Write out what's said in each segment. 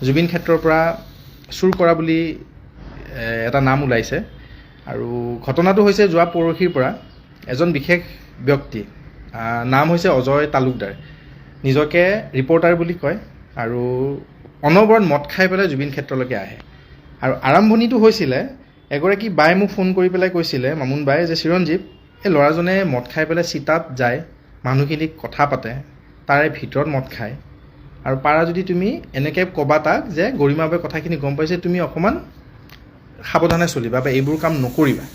জুবিন ক্ষেত্ৰৰ পৰা চুৰ কৰা বুলি এটা নাম ওলাইছে আৰু ঘটনাটো হৈছে যোৱা পৰহিৰ পৰা এজন বিশেষ ব্যক্তি নাম হৈছে অজয় তালুকদাৰ নিজকে ৰিপৰ্টাৰ বুলি কয় আৰু অনবৰত মদ খাই পেলাই জুবিন ক্ষেত্ৰলৈকে আহে আৰু আৰম্ভণিটো হৈছিলে এগৰাকী বাই মোক ফোন কৰি পেলাই কৈছিলে মামুন বাই যে চিৰঞ্জীৱ এই ল'ৰাজনে মদ খাই পেলাই চিতাত যায় মানুহখিনিক কথা পাতে তাৰে ভিতৰত মদ খায় আৰু পাৰা যদি তুমি এনেকৈ ক'বা তাক যে গৰিমাবাই কথাখিনি গম পাইছে তুমি অকণমান সাৱধানে চলিবা বা এইবোৰ কাম নকৰিবা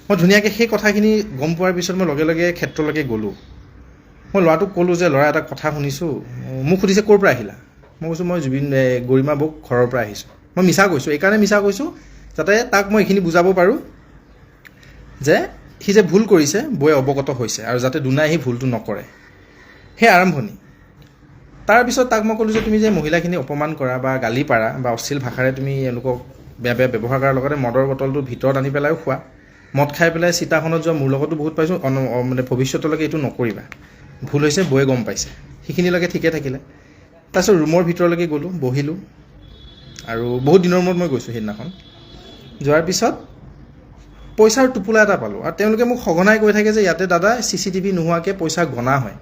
মই ধুনীয়াকৈ সেই কথাখিনি গম পোৱাৰ পিছত মই লগে লগে ক্ষেত্ৰলৈকে গ'লোঁ মই ল'ৰাটোক ক'লোঁ যে ল'ৰা এটা কথা শুনিছোঁ মোক সুধিছে ক'ৰ পৰা আহিলা মই কৈছোঁ মই গৰিমা বৌক ঘৰৰ পৰা আহিছোঁ মই মিছা কৈছোঁ এইকাৰণে মিছা কৈছোঁ যাতে তাক মই এইখিনি বুজাব পাৰোঁ যে সি যে ভুল কৰিছে বৌয়ে অৱগত হৈছে আৰু যাতে দুনাই সেই ভুলটো নকৰে সেই আৰম্ভণি তাৰপিছত তাক মই ক'লোঁ যে তুমি যে মহিলাখিনি অপমান কৰা বা গালি পাৰা বা অশ্লীল ভাষাৰে তুমি এওঁলোকক বেয়া বেয়া ব্যৱহাৰ কৰাৰ লগতে মদৰ বটলটো ভিতৰত আনি পেলাইও খোৱা মদ খাই পেলাই চিতাখনত যোৱা মোৰ লগতো বহুত পাইছোঁ মানে ভৱিষ্যতলৈকে এইটো নকৰিবা ভুল হৈছে বৌয়ে গম পাইছে সেইখিনিলৈকে ঠিকে থাকিলে তাৰপিছত ৰুমৰ ভিতৰলৈকে গ'লোঁ বহিলোঁ আৰু বহুত দিনৰ মূৰত মই গৈছোঁ সেইদিনাখন যোৱাৰ পিছত পইচাৰ টোপোলা এটা পালোঁ আৰু তেওঁলোকে মোক সঘনাই কৈ থাকে যে ইয়াতে দাদা CCTV নোহোৱাকৈ পইচা গণা হয়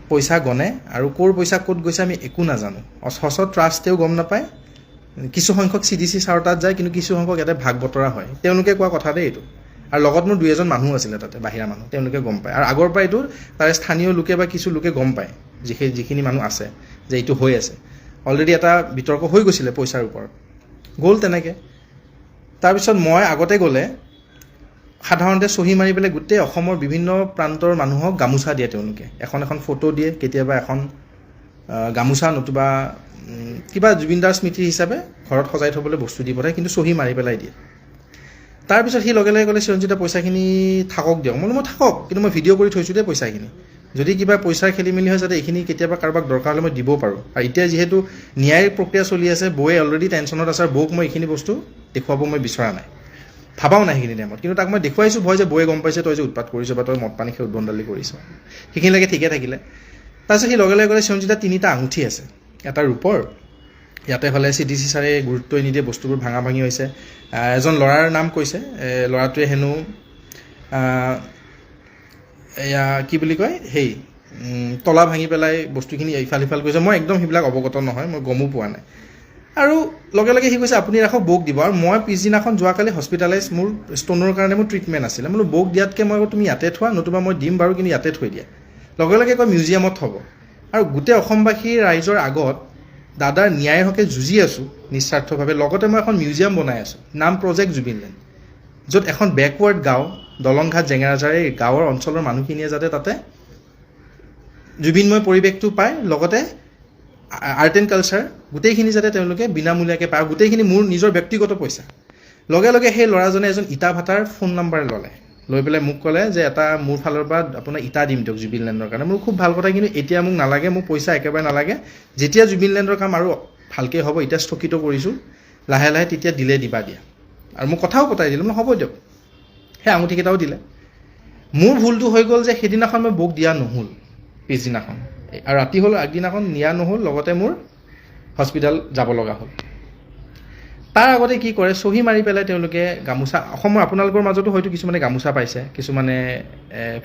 পইচা গণে আৰু ক'ৰ পইচা ক'ত গৈছে আমি একো নাজানো সচত ট্ৰাষ্টেও গম নাপায় কিছু সংখ্যক CDC ছাৰৰ তাত যায় কিন্তু কিছু সংখ্যক ইয়াতে ভাগ বতৰা হয় তেওঁলোকে কোৱা কথা দেই এইটো আৰু লগত মোৰ 2-এজন মানুহ আছিলে তাতে বাহিৰা মানুহ তেওঁলোকে গম পায় আৰু আগৰ পৰা এইটো তাৰে স্থানীয় লোকে বা কিছু লোকে গম পায় যিখিনি মানুহ আছে যে এইটো হৈ আছে অলৰেডি এটা বিতৰ্ক হৈ গৈছিলে পইচাৰ ওপৰত গ'ল তেনেকৈ তাৰপিছত মই আগতে গ'লে সাধাৰণতে চহী মাৰি পেলাই গোটেই অসমৰ বিভিন্ন প্ৰান্তৰ মানুহক গামোচা দিয়ে তেওঁলোকে এখন এখন ফটো দিয়ে কেতিয়াবা এখন গামোচা নতুবা কিবা জুবিনদাৰ স্মৃতি হিচাপে ঘৰত সজাই থ'বলৈ বস্তু দি পঠায় কিন্তু চহী মাৰি পেলাই দিয়ে তাৰপিছত সি লগে লগে ক'লে চিৰঞ্জিতে পইচাখিনি থাকক দিয়ক মই থাকক কিন্তু মই ভিডিঅ' কৰি থৈছোঁ দেই পইচাখিনি যদি কিবা পইচাৰ খেলি মেলি হয় যাতে এইখিনি কেতিয়াবা কাৰোবাক দৰকাৰ হ'লে মই দিব পাৰোঁ আৰু এতিয়া যিহেতু ন্যায়িক প্ৰক্ৰিয়া চলি আছে বৌয়ে অলৰেডি টেনশ্যনত আছে আৰু বৌক মই এইখিনি বস্তু দেখুৱাব মই বিচৰা নাই ভাবাও নাই সেইখিনি টাইমত কিন্তু তাক মই দেখুৱাইছোঁ ভয় যে বৌয়ে গম পাইছে তই যে উৎপাত কৰিছ বা তই মদ পানী খাই উদ্ভণ্ডালি কৰিছ সেইখিনিলৈকে ঠিকে থাকিলে তাৰপিছত সি লগে লগে ক'লে চিৰঞ্জিতা 3টা আঙুঠি আছে এটা ৰূপৰ ইয়াতে হ'লে CDC ছাৰে গুৰুত্বই নিদিয়ে বস্তুবোৰ ভাঙা ভাঙি হৈছে এজন ল'ৰাৰ নাম কৈছে ল'ৰাটোৱে হেনো এয়া কি বুলি কয় তলা ভাঙি পেলাই বস্তুখিনি ইফাল সিফাল কৰিছে মই একদম সেইবিলাক অৱগত নহয় মই গমো পোৱা নাই আৰু লগে লগে সি কৈছে আপুনি ৰাখক বৌক দিব আৰু মই পিছদিনাখন যোৱাকালি হস্পিটেলাইজ মোৰ ষ্ট'নৰ কাৰণে মোৰ ট্ৰিটমেণ্ট আছিলে বোলো বৌক দিয়াতকৈ মই তুমি ইয়াতে থোৱা নতুবা মই দিম বাৰু কিন্তু ইয়াতে থৈ দিয়া লগে লগে কয় মিউজিয়ামত থ'ব আৰু গোটেই অসমবাসীৰ ৰাইজৰ আগত দাদাৰ ন্যায়ৰ হকে যুঁজি আছোঁ নিস্বাৰ্থভাৱে লগতে মই এখন মিউজিয়াম বনাই আছোঁ নাম প্ৰজেক্ট জুবিনলেণ্ড য'ত এখন বেকৱাৰ্ড গাঁও দলংঘাট জেঙেৰাঝাৰ এই গাঁৱৰ অঞ্চলৰ মানুহখিনিয়ে যাতে তাতে জুবিনময় পৰিৱেশটো পায় লগতে আৰ্ট এণ্ড কালচাৰ গোটেইখিনি যাতে তেওঁলোকে বিনামূলীয়াকৈ পায় আৰু গোটেইখিনি মোৰ নিজৰ ব্যক্তিগত পইচা লগে লগে সেই ল'ৰাজনে এজন ইটা ভাটাৰ ফোন নাম্বাৰ ল'লে লৈ পেলাই মোক ক'লে যে এটা মোৰ ফালৰ পৰা আপোনাৰ ইটা দিম দিয়ক জুবিনলেণ্ডৰ কাৰণে মোৰ খুব ভাল কথা কিন্তু এতিয়া মোক নালাগে মোক পইচা একেবাৰে নালাগে যেতিয়া জুবিনলেণ্ডৰ কাম আৰু ভালকৈ হ'ব এতিয়া স্থগিত কৰিছোঁ লাহে লাহে তেতিয়া দিলে দিবা দিয়া আৰু মোক কথাও পতাই দিলোঁ মই হ'ব দিয়ক সেই আঙুঠিকেইটাও দিলে মোৰ ভুলটো হৈ গ'ল যে সেইদিনাখন মই বৌক দিয়া নহ'ল পিছদিনাখন আৰু ৰাতি হ'ল আগদিনাখন নিয়া নহ'ল লগতে মোৰ হস্পিটেল যাব লগা হ'ল তাৰ আগতে কি কৰে চহী মাৰি পেলাই তেওঁলোকে গামোচা অসমৰ আপোনালোকৰ মাজতো হয়তো কিছুমানে গামোচা পাইছে কিছুমানে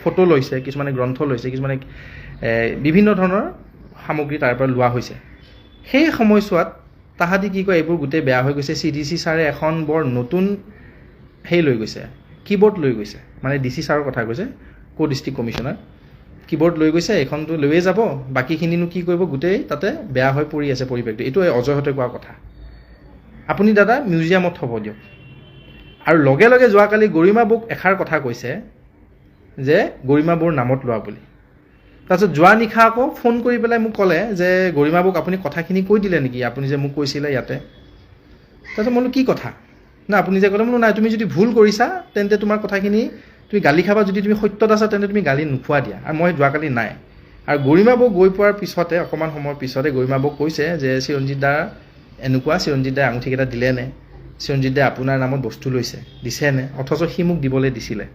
ফটো লৈছে কিছুমানে গ্ৰন্থ লৈছে কিছুমানে বিভিন্ন ধৰণৰ সামগ্ৰী তাৰ পৰা লোৱা হৈছে সেই সময়ছোৱাত তাহাঁতি কি কয় এইবোৰ গোটেই বেয়া হৈ গৈছে CDC ছাৰে এখন বৰ নতুন লৈ গৈছে কীবৰ্ড লৈ গৈছে মানে DC ছাৰৰ কথা কৈছে ডিষ্ট্ৰিক্ট কমিশ্যনাৰ কীবৰ্ড লৈ গৈছে এইখনটো লৈয়ে যাব বাকীখিনিনো কি কৰিব গোটেই তাতে বেয়া হৈ পৰি আছে পৰিৱেশটো এইটো অজয়হঁতে কোৱা কথা আপুনি দাদা মিউজিয়ামত থ'ব দিয়ক আৰু লগে লগে যোৱাকালি গৰিমা বৌক এষাৰ কথা কৈছে যে গৰিমা বৌৰ নামত লোৱা বুলি তাৰপিছত যোৱা নিশা আকৌ ফোন কৰি পেলাই মোক ক'লে যে গৰিমা বৌক আপুনি কথাখিনি কৈ দিলে নেকি আপুনি যে মোক কৈছিলে ইয়াতে তাৰপিছত মই বোলো কি কথা না আপুনি যে ক'লে বোলো নাই তুমি যদি ভুল কৰিছা তেন্তে তোমাৰ কথাখিনি তুমি গালি খাবা যদি তুমি সত্যত আছা তেন্তে তুমি গালি নোখোৱা দিয়া আৰু মই যোৱাকালি নাই আৰু গৰিমা বৌক গৈ পোৱাৰ পিছতে অকণমান সময়ৰ পিছতে গৰিমা বৌক কৈছে যে চিৰঞ্জিত দা এনেকুৱা চিৰঞ্জিত দাই আঙুঠিকেইটা দিলে নে চিৰঞ্জিত দাই আপোনাৰ নামত বস্তু লৈছে দিছে নে অথচ সি মোক দিবলৈ দিছিলে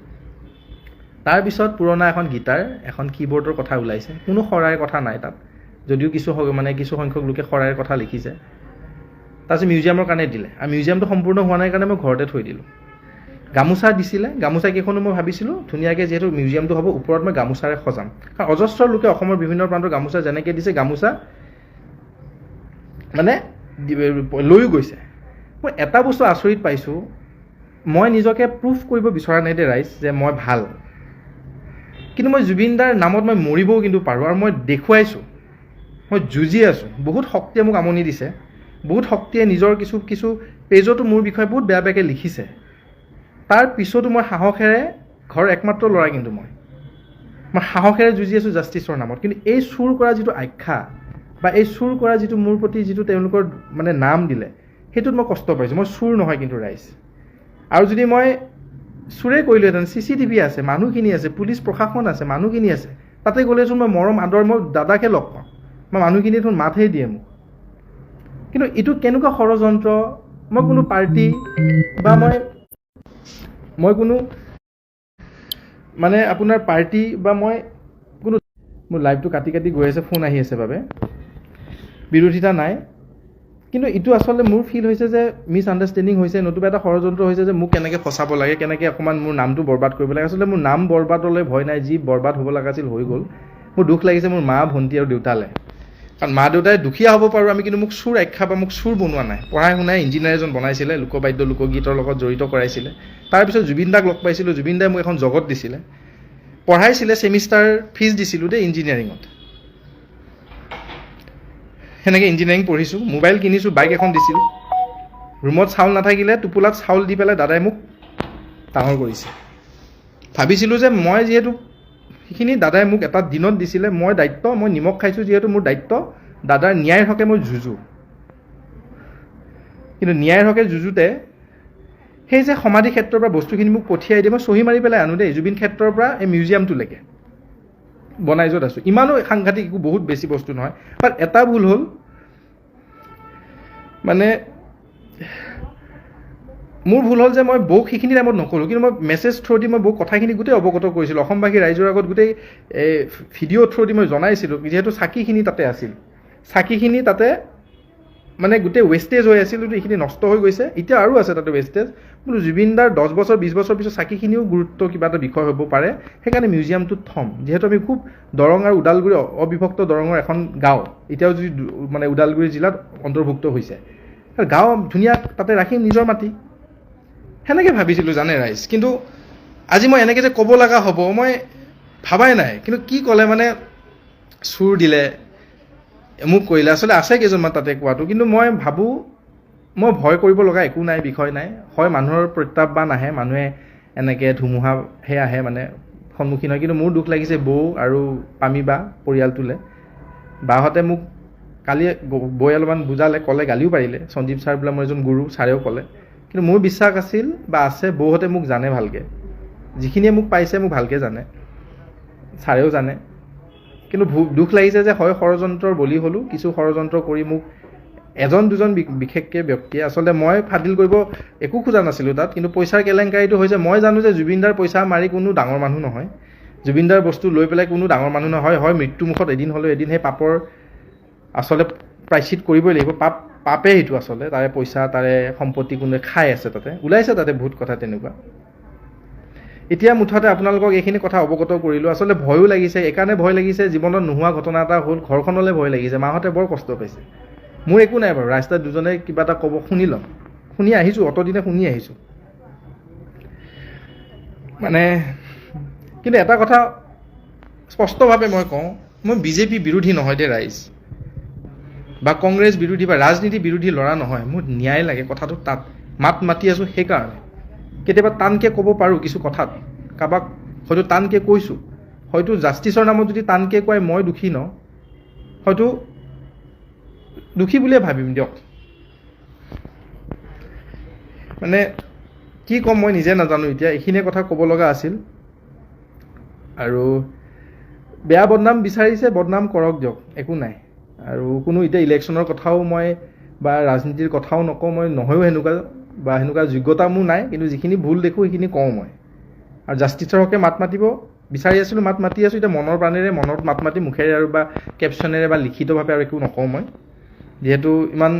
তাৰপিছত পুৰণা এখন গীটাৰ এখন কীবৰ্ডৰ কথা ওলাইছে কোনো শৰাইৰ কথা নাই তাত যদিও কিছু সংখ্যক লোকে শৰাইৰ কথা লিখিছে। তাৰপিছত মিউজিয়ামৰ কাৰণে দিলে, আৰু মিউজিয়ামটো সম্পূৰ্ণ হোৱা নাই কাৰণে মই ঘৰতে থৈ দিলোঁ। গামোচা দিছিলে, গামোচা কেইখনো মই ভাবিছিলোঁ ধুনীয়াকৈ যিহেতু মিউজিয়ামটো হ'ব ওপৰত মই গামোচাৰে সজাম, কাৰণ অজস্ৰ লোকে অসমৰ বিভিন্ন প্ৰান্তৰ গামোচা যেনেকৈ দিছে গামোচা মানে লৈও গৈছে। মই এটা বস্তু আচৰিত পাইছোঁ, মই নিজকে প্ৰুফ কৰিব বিচৰা নাই দে ৰাইজ যে মই ভাল, কিন্তু মই জুবিন দাৰ নামত মই মৰিবও কিন্তু পাৰোঁ, আৰু মই দেখুৱাইছোঁ, মই যুঁজি আছোঁ। বহুত শক্তিয়ে মোক আমনি দিছে, বহুত শক্তিয়ে নিজৰ কিছু পেজতো মোৰ বিষয়ে বহুত বেয়া বেয়াকৈ লিখিছে। তাৰ পিছতো মই সাহসেৰে, ঘৰৰ একমাত্ৰ ল'ৰা কিন্তু মই সাহসেৰে যুঁজি আছোঁ জাষ্টিছৰ নামত। কিন্তু এই চুৰ কৰা যিটো আখ্যা বা এই চুৰ কৰা যিটো মোৰ প্ৰতি যিটো তেওঁলোকৰ নাম দিলে, সেইটোত মই কষ্ট পাইছোঁ। মই চুৰ নহয় কিন্তু ৰাইজ, আৰু যদি মই চুৰে কৰিলোহেঁতেন, CCTV আছে, মানুহখিনি আছে, পুলিচ প্ৰশাসন আছে, মানুহখিনি আছে, তাতে গ'লেচোন মই মৰম আদৰ, মই দাদাকে লগ পাওঁ, মই মানুহখিনিয়ে দেখোন মাতহে দিয়ে মোক। কিন্তু এইটো কেনেকুৱা ষড়যন্ত্ৰ, মই কোনো পাৰ্টি বা মই কোনো আপোনাৰ পাৰ্টি বা মই কোনো, মোৰ লাইভটো কাটি গৈ আছে, ফোন আহি আছে বাবে বিৰোধিতা নাই। কিন্তু এইটো আচলতে মোৰ ফিল হৈছে যে মিছ আণ্ডাৰষ্টেণ্ডিং হৈছে, নতুবা এটা ষড়যন্ত্ৰ হৈছে যে মোক কেনেকৈ ফচাব লাগে, কেনেকৈ অকণমান মোৰ নামটো বৰবাদ কৰিব লাগে। আচলতে মোৰ নাম বৰবাদলৈ ভয় নাই, যি বৰবাদ হ'ব লগা আছিল হৈ গ'ল। মোৰ দুখ লাগিছে মোৰ মা, ভণ্টি আৰু দেউতালৈ, কাৰণ মা দেউতাই দুখীয়া হ'ব পাৰোঁ আমি, কিন্তু মোক চুৰ আখ্যা বা মোক চুৰ বনোৱা নাই। পঢ়াই শুনাই ইঞ্জিনিয়াৰ এজন বনাইছিলে, লোকবাদ্য লোকগীতৰ লগত জড়িত কৰাইছিলে। তাৰপিছত জুবিন দাক লগ পাইছিলোঁ, জুবিন দাই মোক এখন জগত দিছিলে, পঢ়াইছিলে, ছেমিষ্টাৰ ফিজ দিছিলোঁ দেই ইঞ্জিনিয়াৰিঙত। সেনেকৈ ইঞ্জিনিয়াৰিং পঢ়িছোঁ, মোবাইল কিনিছোঁ, বাইক এখন দিছিলোঁ। ৰুমত চাউল নাথাকিলে টোপোলাত চাউল দি পেলাই দাদাই মোক ডাঙৰ কৰিছে। ভাবিছিলোঁ যে মই যিহেতু সেইখিনি দাদাই মোক এটা দিনত দিছিলে, মই নিমখ খাইছোঁ যিহেতু মোৰ দায়িত্ব দাদাৰ ন্যায়ৰ হকে মই যুঁজোঁ। কিন্তু ন্যায়ৰ হকে যুঁজোতে সেই যে সমাধি ক্ষেত্ৰৰ পৰা বস্তুখিনি মোক পঠিয়াই দিয়ে, মই চহী মাৰি পেলাই আনো দেই, জুবিন ক্ষেত্ৰৰ পৰা এই মিউজিয়ামটোলৈকে বনাই য'ত আছোঁ। ইমানো সাংঘাতিক একো বহুত বেছি বস্তু নহয়, বাট এটা ভুল হ'ল, মোৰ ভুল হ'ল যে মই বৌক সেইখিনি টাইমত নক'লোঁ, কিন্তু মই মেছেজ থ্ৰু দি মই বৌক কথাখিনি গোটেই অৱগত কৰিছিলোঁ, অসমবাসী ৰাইজৰ আগত গোটেই ভিডিঅ' থ্ৰু দি মই জনাইছিলোঁ, যিহেতু চাকিখিনি তাতে আছিল, চাকিখিনি তাতে গোটেই ৱেষ্টেজ হৈ আছিল, এইখিনি নষ্ট হৈ গৈছে, এতিয়া আৰু আছে তাতে ৱেষ্টেজ। বোলো জুবিন দাৰ 10 বছৰ 20 বছৰ পিছত চাকিখিনিও গুৰুত্ব কিবা এটা বিষয় হ'ব পাৰে, সেইকাৰণে মিউজিয়ামটোত থ'ম। যিহেতু আমি খুব দৰং আৰু ওদালগুৰি অবিভক্ত দৰঙৰ এখন গাঁও, এতিয়াও যদি ওদালগুৰি জিলাত অন্তৰ্ভুক্ত হৈছে, গাঁও ধুনীয়া, তাতে ৰাখিম, নিজৰ মাটি, সেনেকৈ ভাবিছিলোঁ জানে ৰাইজ। কিন্তু আজি মই এনেকৈ যে ক'ব লগা হ'ব মই ভাবাই নাই, কিন্তু কি ক'লে চুৰ দিলে, মোক কৰিলে, আচলতে আছে কেইজনমান তাতে কোৱাটো, কিন্তু মই ভাবোঁ মই ভয় কৰিব লগা একো নাই, বিষয় নাই। হয় মানুহৰ প্ৰত্যাহ্বান আহে, মানুহে এনেকৈ ধুমুহাহে আহে সন্মুখীন হয়, কিন্তু মোৰ দুখ লাগিছে বৌ আৰু পামী বা পৰিয়ালটোলৈ। বাহঁতে মোক কালি বৌয়ে অলপমান বুজালে, ক'লে, গালিও পাৰিলে, সঞ্জীৱ ছাৰ বোলে মই এজন গুৰু, ছাৰেও ক'লে, কিন্তু মোৰ বিশ্বাস আছিল বা আছে, বৌহঁতে মোক জানে ভালকৈ, যিখিনিয়ে মোক পাইছে মোক ভালকৈ জানে, ছাৰেও জানে। কিন্তু দুখ লাগিছে যে হয় ষড়যন্ত্ৰৰ বলি হ'লোঁ, কিছু ষড়যন্ত্ৰ কৰি মোক এজন দুজন বিশেষকৈ ব্যক্তিয়ে, আচলতে মই ফাদিল কৰিব একো খোজা নাছিলোঁ তাত, কিন্তু পইচাৰ কেলেংকাৰীটো হৈছে, মই জানো যে জুবিনদাৰ পইচা মাৰি কোনো ডাঙৰ মানুহ নহয়, জুবিনদাৰ বস্তু লৈ পেলাই কোনো ডাঙৰ মানুহ নহয়, হয় মৃত্যুমুখত এদিন হ'লেও এদিন সেই পাপৰ আচলতে প্ৰায়শ্চিত কৰিবই লাগিব, পাপে সেইটো আচলতে, তাৰে পইচা তাৰে সম্পত্তি কোনোৱে খাই আছে, তাতে ওলাইছে তাতে বহুত কথা তেনেকুৱা। এতিয়া মুঠতে আপোনালোকক এইখিনি কথা অৱগত কৰিলোঁ। আচলতে ভয়ো লাগিছে, এইকাৰণে ভয় লাগিছে, জীৱনত নোহোৱা ঘটনা এটা হ'ল, ঘৰখনলৈ ভয় লাগিছে, মাহঁতে বৰ কষ্ট পাইছে। মোৰ একো নাই বাৰু, ৰাস্তাত দুজনে কিবা এটা ক'ব শুনি ল'ম, শুনি আহিছোঁ, অতদিনে শুনি আহিছোঁ। কিন্তু এটা কথা স্পষ্টভাৱে মই কওঁ, মই বিজেপি বিৰোধী নহয় দেই ৰাইজ, বা কংগ্ৰেছ বিৰোধী বা ৰাজনীতি বিৰোধী ল'ৰা নহয়। মোৰ ন্যায় লাগে, কথাটো তাত মাত মাতি আছোঁ সেইকাৰণে। কেতিয়াবা টানকৈ ক'ব পাৰোঁ কিছু কথাত, কাৰোবাক হয়তো টানকৈ কৈছোঁ, হয়তো জাষ্টিছৰ নামত যদি টানকৈ কয় মই দোষী ন, হয়তো দোষী বুলিয়ে ভাবিম দিয়ক। কি ক'ম মই নিজে নাজানো এতিয়া, এইখিনিয়ে কথা ক'ব লগা আছিল। আৰু বেয়া বদনাম বিচাৰিছে, বদনাম কৰক দিয়ক, একো নাই। আৰু কোনো এতিয়া ইলেকশ্যনৰ কথাও মই বা ৰাজনীতিৰ কথাও নকওঁ, মই নহয়ো সেনেকুৱা যোগ্যতা মোৰ নাই, কিন্তু যিখিনি ভুল দেখোঁ সেইখিনি কওঁ মই। আৰু জাষ্টিছৰ হকে মাত মাতিব বিচাৰি আছিলোঁ, মাত মাতি আছোঁ। এতিয়া মনৰ প্ৰাণেৰে মনত মাত মাতি মুখেৰে আৰু বা কেপশ্যনেৰে বা লিখিতভাৱে আৰু একো নকওঁ মই, যিহেতু ইমান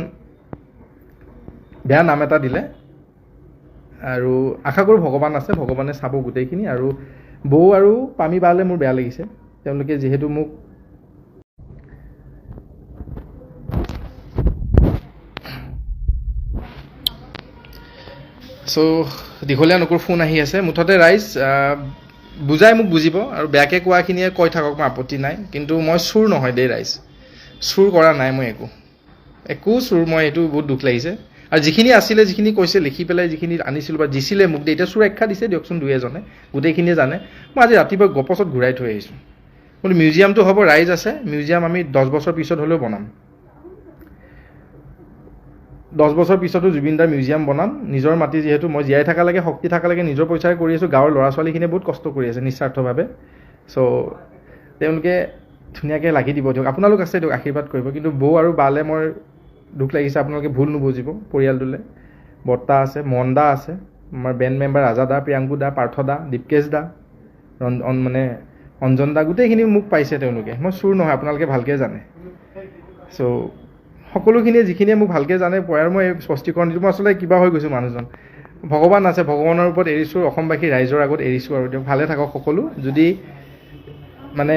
বেয়া নাম এটা দিলে। আৰু আশা কৰোঁ ভগৱান আছে, ভগৱানে চাব গোটেইখিনি। আৰু বৌ আৰু পামী বালৈ মোৰ বেয়া লাগিছে, তেওঁলোকে যিহেতু মোক দীঘলীয়া নকুৰ ফোন আহি আছে। মুঠতে ৰাইজ বুজাই মোক বুজিব, আৰু বেয়াকৈ কোৱাখিনিয়ে কৈ থাকক, মই আপত্তি নাই। কিন্তু মই চুৰ নহয় দেই ৰাইজ, চুৰ কৰা নাই মই একো চুৰ, মই এইটো বহুত দুখ লাগিছে। আৰু যিখিনি আছিলে, যিখিনি কৈছে লিখি পেলাই, যিখিনি আনিছিলোঁ বা দিছিলে মোক, এতিয়া চুৰ আখ্যা দিছে দিয়কচোন দুই এজনে, গোটেইখিনিয়ে জানে। মই আজি ৰাতিপুৱা গপছত ঘূৰাই থৈ আহিছোঁ। কিন্তু মিউজিয়ামটো হ'ব, ৰাইজ আছে, মিউজিয়াম আমি 10 বছৰ পিছত হ'লেও বনাম। 10 বছৰ পিছতো জুবিনদাৰ মিউজিয়াম বনাম। নিজৰ মাটি যিহেতু, মই জীয়াই থকালৈকে, শক্তি থকালৈকে নিজৰ পইচাৰে কৰি আছোঁ। গাঁৱৰ ল'ৰা ছোৱালীখিনিয়ে বহুত কষ্ট কৰি আছে নিস্বাৰ্থভাৱে। তেওঁলোকে ধুনীয়াকৈ লাগি দিব দিয়ক, আপোনালোক আছে দিয়ক, আশীৰ্বাদ কৰিব। কিন্তু বৌ আৰু বালে মই দুখ লাগিছে, আপোনালোকে ভুল নুবুজিব। পৰিয়ালটোলৈ বৰ্তা আছে, মন দা আছে, আমাৰ বেণ্ড মেম্বাৰ ৰাজা দা, প্ৰিয়াংকু দা, পাৰ্থ দা, দীপকেশ দা, অঞ্জন দা, গোটেইখিনি মোক পাইছে তেওঁলোকে। মই চুৰ নহয়, আপোনালোকে ভালকৈ জানে। সকলোখিনিয়ে যিখিনিয়ে মোক ভালকৈ জানে, আৰু মই স্পষ্টীকৰণ দিছোঁ। মই আচলতে কিবা হৈ গৈছোঁ মানুহজন। ভগৱান আছে, ভগৱানৰ ওপৰত এৰিছোঁ, অসমবাসী ৰাইজৰ আগত এৰিছোঁ। আৰু দিয়ক, ভালে থাকক সকলো। যদি মানে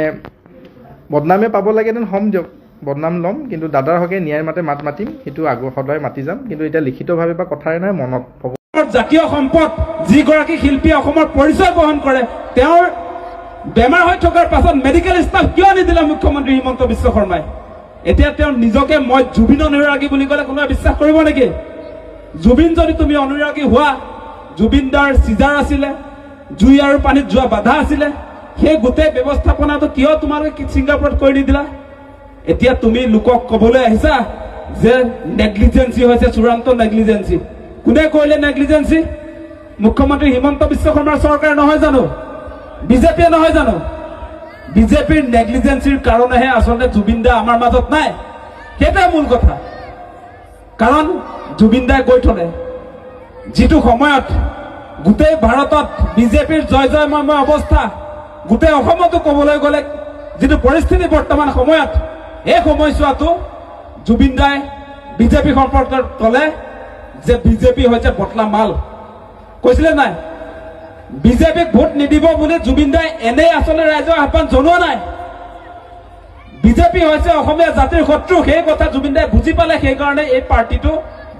বদনামে পাব লাগেতেন হ'ম দিয়ক, বদনাম ল'ম। কিন্তু দাদাৰ হকে ন্যায়ৰ মাত মাতিম, সেইটো সদায় মাতি যাম। কিন্তু এতিয়া লিখিতভাৱে বা কথাৰে নহয়, মনত। জাতীয় সম্পদ যিগৰাকী শিল্পীয়ে অসমৰ পৰিচয় বহন কৰে, তেওঁৰ বেমাৰ হৈ থকাৰ পাছত মেডিকেল ষ্টাফ কিয় নিদিলে মুখ্যমন্ত্ৰী হিমন্ত বিশ্ব শৰ্মাই? এতিয়া তেওঁ নিজকে মই জুবিন অনুৰাগী বুলি ক'লে কোনোবাই বিশ্বাস কৰিব নেকি? জুবিন যদি তুমি অনুৰাগী হোৱা, জুবিন দাৰ চিজাৰ আছিলে, জুই আৰু পানীত যোৱা বাধা আছিলে, সেই গোটেই ব্যৱস্থাপনাটো কিয় তোমালোকে ছিংগাপুৰত কৰি নিদিলা? এতিয়া তুমি লোকক ক'বলৈ আহিছা যে নেগলিজেঞ্চি হৈছে, চূড়ান্ত নেগলিজেঞ্চি। কোনে কৰিলে নেগলিজেঞ্চি? মুখ্যমন্ত্ৰী হিমন্ত বিশ্ব শৰ্মাৰ চৰকাৰ নহয় জানো? বিজেপিয়ে নহয় জানো? বিজেপিৰ নেগলিজেঞ্চিৰ কাৰণেহে আচলতে জুবিন দা আমাৰ মাজত নাই, সেইটোৱে মূল কথা। কাৰণ জুবিন দাই কৈ থলে, যিটো সময়ত গোটেই ভাৰতত বিজেপিৰ জয় জয়ময় অৱস্থা, গোটেই অসমতো ক'বলৈ গ'লে যিটো পৰিস্থিতি বৰ্তমান সময়ত, এই সময়ছোৱাটো জুবিন দাই বিজেপি সম্পৰ্কত ক'লে যে বিজেপি হৈছে বটলা মাল। কৈছিলে নাই? বিজেপিক ভোট নিদিব বুলি জুবিন দাই এনেই আচলতে ৰাইজক আহ্বান জনোৱা নাই। বিজেপি হৈছে অসমীয়া জাতিৰ শত্ৰু, সেই কথা জুবিন দাই বুজি পালে। সেইকাৰণে এই পাৰ্টিটো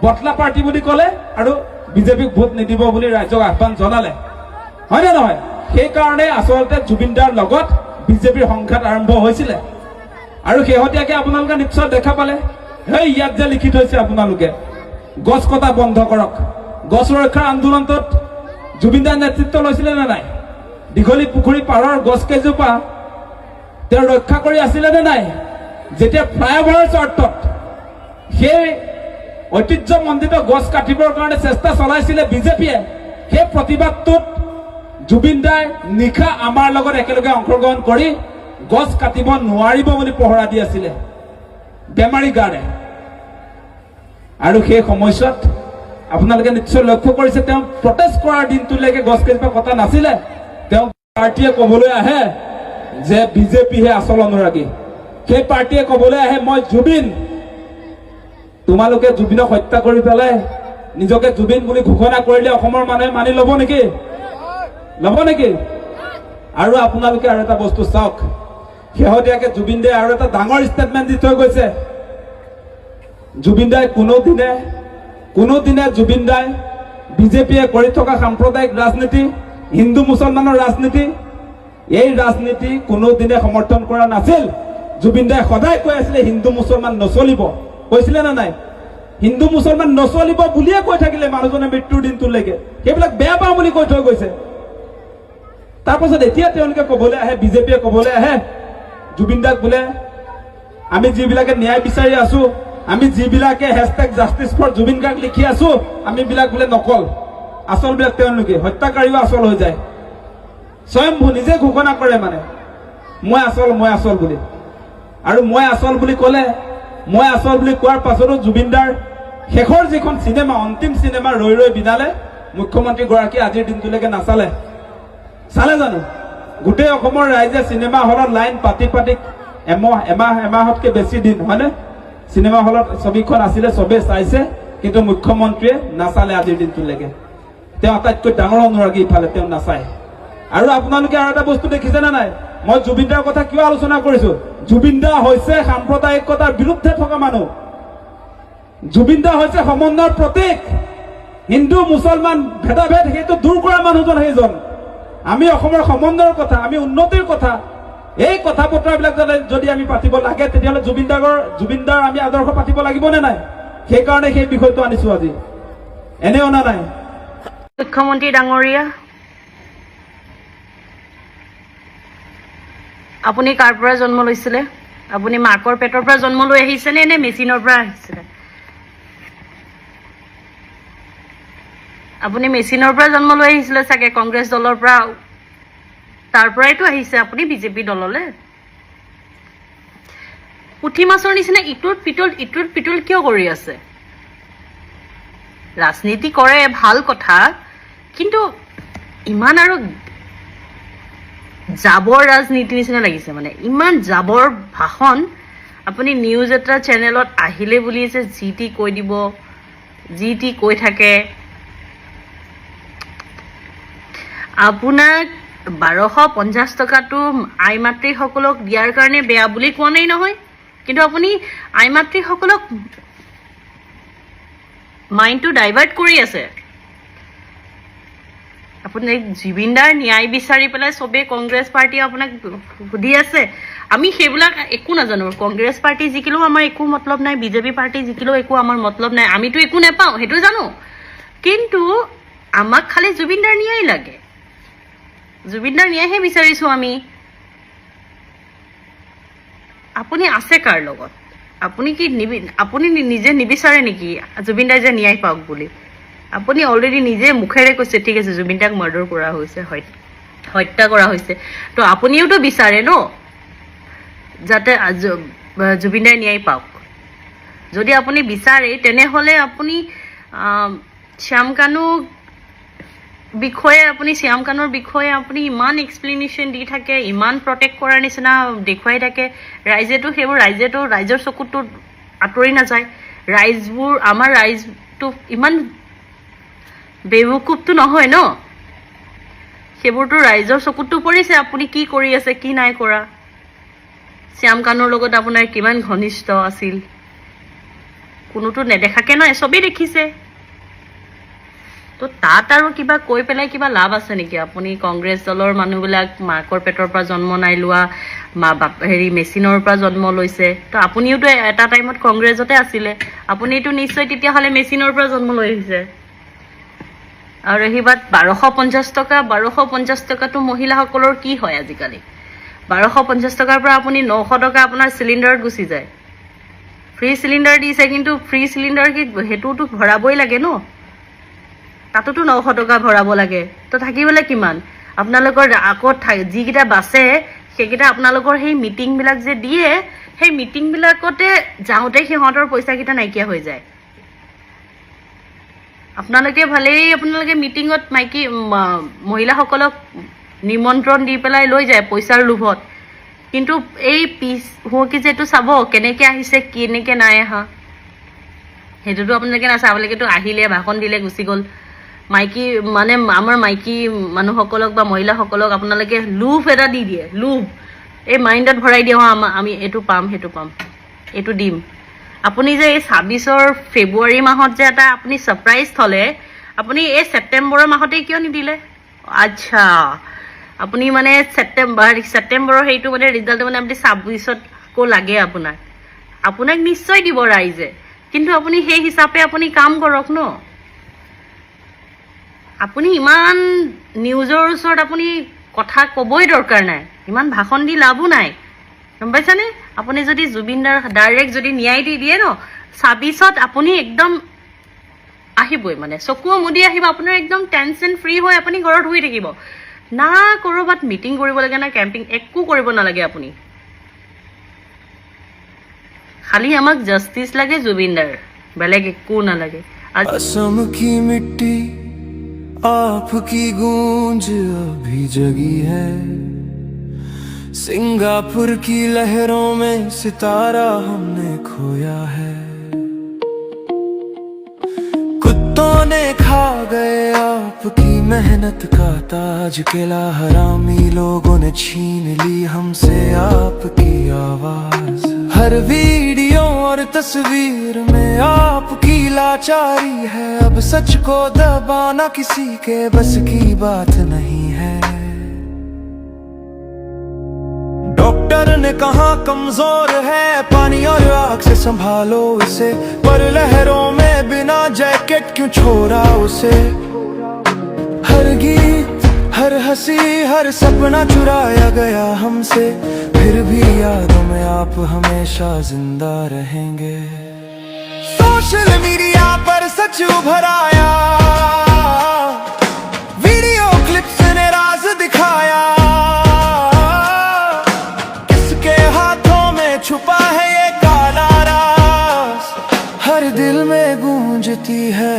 বটলা পাৰ্টি বুলি ক'লে আৰু বিজেপিক ভোট নিদিব বুলি ৰাইজক আহ্বান জনালে, হয় নে নহয়? সেইকাৰণে আচলতে জুবিন দাৰ লগত বিজেপিৰ সংঘাত আৰম্ভ হৈছিলে। আৰু শেহতীয়াকৈ আপোনালোকে নিশ্চয় দেখা পালে, সেই ইয়াত যে লিখি থৈছে আপোনালোকে, গছ কটা বন্ধ কৰক। গছ ৰক্ষা আন্দোলনটোত জুবিন দাৰ নেতৃত্ব লৈছিলে নে নাই? দীঘলী পুখুৰী পাৰৰ গছ কেইজোপা তেওঁ ৰক্ষা কৰি আছিলে নে নাই? যেতিয়া ফ্লাইঅভাৰৰ স্বাৰ্থত সেই ঐতিহ্যমণ্ডিত গছ কাটিবৰ কাৰণে চেষ্টা চলাইছিলে বিজেপিয়ে, সেই প্ৰতিবাদটোত জুবিন দাই নিশা আমাৰ লগত একেলগে অংশগ্ৰহণ কৰি গছ কাটিব নোৱাৰিব বুলি পহৰা দি আছিলে বেমাৰী গাৰ্ডে। আৰু সেই সময়ছোৱাত আপোনালোকে নিশ্চয় লক্ষ্য কৰিছে, তেওঁ প্ৰটেষ্ট কৰাৰ দিনটোলৈকে গছ কেইজোপা কটা নাছিলে। তেওঁ পাৰ্টীয়ে ক'বলৈ আহে যে বিজেপিহে আচল অনুৰাগী। সেই পাৰ্টীয়ে ক'বলৈ আহে মই জুবিন। তোমালোকে জুবিনক হত্যা কৰি পেলাই নিজকে জুবিন বুলি ঘোষণা কৰিলে অসমৰ মানুহে মানি ল'ব নেকি? ল'ব নেকি? আৰু আপোনালোকে আৰু এটা বস্তু চাওক, শেহতীয়াকৈ জুবিন দাই আৰু এটা ডাঙৰ ষ্টেটমেণ্ট দি থৈ গৈছে। জুবিন দাই কোনোদিনে জুবিন দাই বিজেপিয়ে কৰি থকা সাম্প্ৰদায়িক ৰাজনীতি, হিন্দু মুছলমানৰ ৰাজনীতি, এই ৰাজনীতি কোনোদিনে সমৰ্থন কৰা নাছিল। জুবিন দাই সদায় কৈ আছিলে হিন্দু মুছলমান নচলিব, কৈছিলে নে নাই? হিন্দু মুছলমান নচলিব বুলিয়ে কৈ থাকিলে মানুহজনে মৃত্যুৰ দিনটোলৈকে, সেইবিলাক বেয়া পাওঁ বুলি কৈ থৈ গৈছে। তাৰপাছত এতিয়া তেওঁলোকে ক'বলৈ আহে, বিজেপিয়ে ক'বলৈ আহে জুবিন দাক বোলে আমি যিবিলাকে ন্যায় বিচাৰি আছো, আমি যিবিলাকে hashtag justice for Zubeen Garg লিখি আছো, আমি বিলাক বোলে নকল। আচলবিলাক তেওঁলোকে, হত্যাকাৰীও আচল হৈ যায়। স্বয়ম্ভু নিজে ঘোষণা কৰে মানে মই আচল বুলি। আৰু মই আচল বুলি ক'লে, মই আচল বুলি কোৱাৰ পাছতো জুবিন দাৰ শেষৰ যিখন চিনেমা, অন্তিম চিনেমা ৰৈ ৰৈ বিনালে, মুখ্যমন্ত্ৰী গৰাকী আজিৰ দিনটোলৈকে নাচালে। চালে জানো? গোটেই অসমৰ ৰাইজে চিনেমা হলত লাইন পাতি এমাহতকৈ বেছি দিন হয়নে চিনেমা হলত ছবিখন আছিলে চবেই চাইছে কিন্তু মুখ্যমন্ত্ৰীয়ে নাচালে আজিৰ দিনটোলৈকে তেওঁ আটাইতকৈ ডাঙৰ অনুৰাগী ইফালে তেওঁ নাচায় আৰু আপোনালোকে আৰু এটা বস্তু দেখিছে নে নাই মই জুবিন দাৰ কথা কিয় আলোচনা কৰিছো জুবিন দা হৈছে সাম্প্ৰদায়িকতাৰ বিৰুদ্ধে থকা মানুহ জুবিন দা হৈছে সমন্বয়ৰ প্ৰতীক হিন্দু মুছলমান ভেদাভেদ সেইটো দূৰ কৰা মানুহজন সেইজন আমি অসমৰ সমন্বয়ৰ কথা আমি উন্নতিৰ কথা এই কথা বতৰাবিলাক যদি আমি পাতিব লাগে তেতিয়াহ'লে জুবিন দাৰ আমি আদৰ্শ পাতিব লাগিব নে নাই সেইকাৰণে সেই বিষয়টো আনিছো আজি এনে অনা নাই মুখ্যমন্ত্ৰী ডাঙৰীয়া আপুনি কাৰ পৰা জন্ম লৈছিলে আপুনি মাকৰ পেটৰ পৰা জন্ম লৈ আহিছেনে নে মেচিনৰ পৰা আহিছিলে আপুনি মেচিনৰ পৰা জন্ম লৈ আহিছিলে চাগে কংগ্ৰেছ দলৰ পৰা তাৰ পৰাইতো আহিছে আপুনি বিজেপি দললৈ পুঠি মাছৰ নিচিনা ইটোত পিটুল কিয় কৰি আছে ৰাজনীতি কৰে ভাল কথা কিন্তু ইমান আৰু জাবৰ ৰাজনীতি নিচিনা লাগিছে মানে ইমান জাবৰ ভাষণ আপুনি নিউজ এটা চেনেলত আহিলে বুলিছে যি টি কৈ দিব যি টি কৈ থাকে আপোনাক 1250 টকাটো আই মাতৃসকলক দিয়াৰ কাৰণে বেয়া বুলি কোৱা নাই নহয় কিন্তু আপুনি আই মাতৃসকলক মাইণ্ডটো ডাইভাৰ্ট কৰি আছে আপুনি জুবিন দাৰ ন্যায় বিচাৰি পেলাই চবেই কংগ্ৰেছ পাৰ্টি আপোনাক সুধি আছে আমি সেইবিলাক একো নাজানো কংগ্ৰেছ পাৰ্টি জিকিলেও আমাৰ একো মতলব নাই বিজেপি পাৰ্টি জিকিলেও একো আমাৰ মতলব নাই আমিতো একো নাপাওঁ সেইটো জানো কিন্তু আমাক খালি জুবিন দাৰ ন্যায় লাগে জুবিন দাৰ ন্যায়হে বিচাৰিছো আমি আপুনি আছে কাৰ লগত আপুনি কি আপুনি নিজে নিবিচাৰে নেকি জুবিন দাই যে ন্যায় পাওক বুলি আপুনি অলৰেডি নিজে মুখেৰে কৈছে ঠিক আছে জুবিন দাক মাৰ্ডাৰ কৰা হৈছে হত্যা কৰা হৈছে তো আপুনিওতো বিচাৰে ন যাতে জুবিন দাই ন্যায় পাওক যদি আপুনি বিচাৰে তেনেহ'লে আপুনি শ্যাম কানুৰ বিষয়ে আপুনি ইমান এক্সপ্লেনেশ্যন দি থাকে ইমান প্ৰটেক্ট কৰাৰ নিচিনা দেখুৱাই থাকে ৰাইজৰ চকুতো আঁতৰি নাযায় আমাৰ ৰাইজটো ইমান বেৱকুফটো নহয় ন সেইবোৰতো ৰাইজৰ চকুতো পৰিছে আপুনি কি কৰি আছে কি নাই কৰা শ্যাম কানুৰ লগত আপোনাৰ কিমান ঘনিষ্ঠ আছিল কোনোতো নেদেখাকে নাই চবেই দেখিছে তো তাত আৰু কিবা কৈ পেলাই কিবা লাভ আছে নেকি আপুনি কংগ্ৰেছ দলৰ মানুহবিলাক মাকৰ পেটৰ পৰা জন্ম নাই লোৱা মেচিনৰ পৰা জন্ম লৈছে তো আপুনিওতো এটা টাইমত কংগ্ৰেছতে আছিলে আপুনিতো নিশ্চয় তেতিয়াহ'লে মেচিনৰ পৰা জন্ম লৈ আহিছে আৰু সেইবাত 1250 টকাটো মহিলাসকলৰ কি হয় আজিকালি 1250 টকাৰ পৰা আপুনি 900 টকা আপোনাৰ চিলিণ্ডাৰত গুচি যায় ফ্ৰী চিলিণ্ডাৰ দিছে কিন্তু ফ্ৰী চিলিণ্ডাৰ কি হেতুটো ভৰাবই লাগে ন তাতোতো 900 টকা ভৰাব লাগে তো থাকিবলৈ কিমান আপোনালোকৰ আকৌ যিকেইটা বাছে সেইকেইটা আপোনালোকৰ সেই মিটিংবিলাক যে দিয়ে সেই মিটিংবিলাকতে যাওঁতে সিহঁতৰ পইচাকেইটা নাইকিয়া হৈ যায় আপোনালোকে মিটিঙত মাইকী মহিলাসকলক নিমন্ত্ৰণ দি পেলাই লৈ যায় পইচাৰ লোভত কিন্তু এই পিছ হুঁকি যেটো চাব কেনেকৈ আহিছে কেনেকৈ নাই অহা সেইটোতো আপোনালোকে নাচাবলৈকেতো আহিলে ভাষণ দিলে গুচি গ'ল মাইকী মানে আমাৰ মাইকী মানুহসকলক বা মহিলাসকলক আপোনালোকে লোভ এটা দি দিয়ে লোভ এই মাইণ্ডত ভৰাই দিয়ে আমি এইটো পাম সেইটো পাম এইটো দিম আপুনি যে এই 26 ফেব্ৰুৱাৰী মাহত যে এটা আপুনি সাৰপ্ৰাইজ থলে আপুনি এই ছেপ্টেম্বৰৰ মাহতেই কিয় নিদিলে আচ্ছা আপুনি মানে ছেপ্টেম্বৰৰ সেইটো মানে ৰিজাল্ট মানে আপুনি 26ত কো লাগে আপোনাক নিশ্চয় দিব ৰাইজে কিন্তু আপুনি সেই হিচাপে আপুনি কাম কৰক ন আপুনি ইমান নিউজৰ ওচৰত আপুনি কথা ক'বই দৰকাৰ নাই ইমান ভাষণ দি লাভো নাই গম পাইছানে আপুনি যদি জুবিন দাৰ ডাইৰেক্ট যদি ন্যায় দি দিয়ে ন 26ত আপুনি একদম আহিবই মানে চকু মুদি আহিব আপোনাৰ একদম টেনচন ফ্ৰী হৈ আপুনি ঘৰত শুই থাকিব না কৰবাত মিটিং কৰিব লাগে না কেম্পিং একো কৰিব নালাগে আপুনি খালি আমাক জাস্টিস লাগে জুবিন দাৰ বেলেগ একো নালাগে असम की मिट्टी आपकी गूंज अभी जगी है सिंगापुर की लहरों में सितारा हमने खोया है, कुत्तों ने खा गए आपकी मेहनत का ताज, किला हरामी लोगों ने छीन ली हमसे आपकी आवाज। हर वीडियो और तस्वीर में आपकी लाचारी है, अब सच को दबाना किसी के बस की बात नहीं है। डॉक्टर ने कहा कमजोर है, पानी और आग से संभालो इसे, पर लहरों में बिना जैकेट क्यों छोड़ा उसे। हर गीत, हर हंसी, हर सपना चुराया गया हमसे, फिर भी यादों में आप हमेशा जिंदा रहेंगे। सोशल मीडिया पर सच उभर आया, वीडियो क्लिप्स ने राज दिखाया, छुपा है ये काला राज, हर दिल में गूंजती है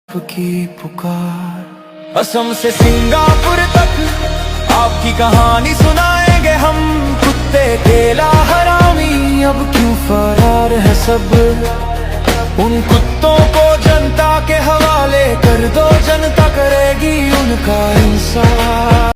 आपकी पुकार। असम से सिंगापुर तक आपकी कहानी सुनाएंगे हम, कुत्ते केला हरामी अब क्यों फरार है सब। उन कुत्तों को जनता के हवाले कर दो, जनता करेगी उनका इंसाफ।